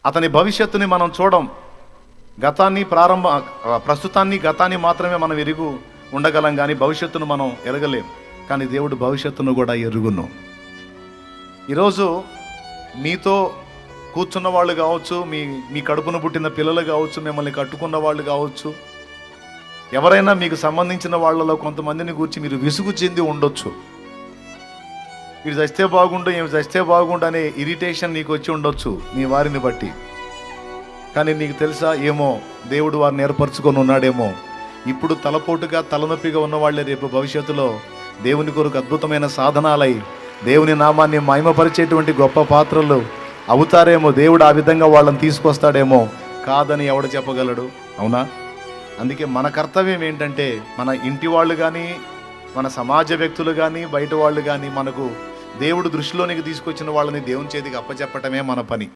అతని భవిష్యత్తుని మనం చూడం. గతాన్ని మాత్రమే మనం ఎరుగు ఉండగలం, కానీ భవిష్యత్తును మనం ఎరగలేం. కానీ దేవుడు భవిష్యత్తును కూడా ఎరుగును. ఈరోజు మీతో కూర్చున్న వాళ్ళు కావచ్చు, మీ కడుపున పుట్టిన పిల్లలు కావచ్చు, మిమ్మల్ని కట్టుకున్న వాళ్ళు కావచ్చు, ఎవరైనా మీకు సంబంధించిన వాళ్ళలో కొంతమందిని గురించి మీరు విసుగు చెంది ఉండొచ్చు. వీడు చస్తే బాగుండు, ఏమి చస్తే బాగుండు అనే ఇరిటేషన్ నీకు వచ్చి ఉండొచ్చు నీ వారిని బట్టి. కానీ నీకు తెలుసా, ఏమో దేవుడు వారిని ఏర్పరచుకొని ఉన్నాడేమో. ఇప్పుడు తలపోటుగా తలనొప్పిగా ఉన్న వాళ్ళే రేపు భవిష్యత్తులో దేవుని కొరకు అద్భుతమైన సాధనాలై దేవుని నామాన్ని మహిమపరిచేటువంటి గొప్ప పాత్రలు అవుతారేమో. దేవుడు ఆ విధంగా వాళ్ళని తీసుకొస్తాడేమో. కాదని ఎవడు చెప్పగలడు? అవునా? అందుకే మన కర్తవ్యం ఏంటంటే, మన ఇంటి వాళ్ళు కానీ, మన సమాజ వ్యక్తులు కానీ, బయట వాళ్ళు కానీ, మనకు దేవుడు దృష్టిలోనికి తీసుకొచ్చిన వాళ్ళని దేవుని చేతికి అప్పచెప్పటమే మన పని.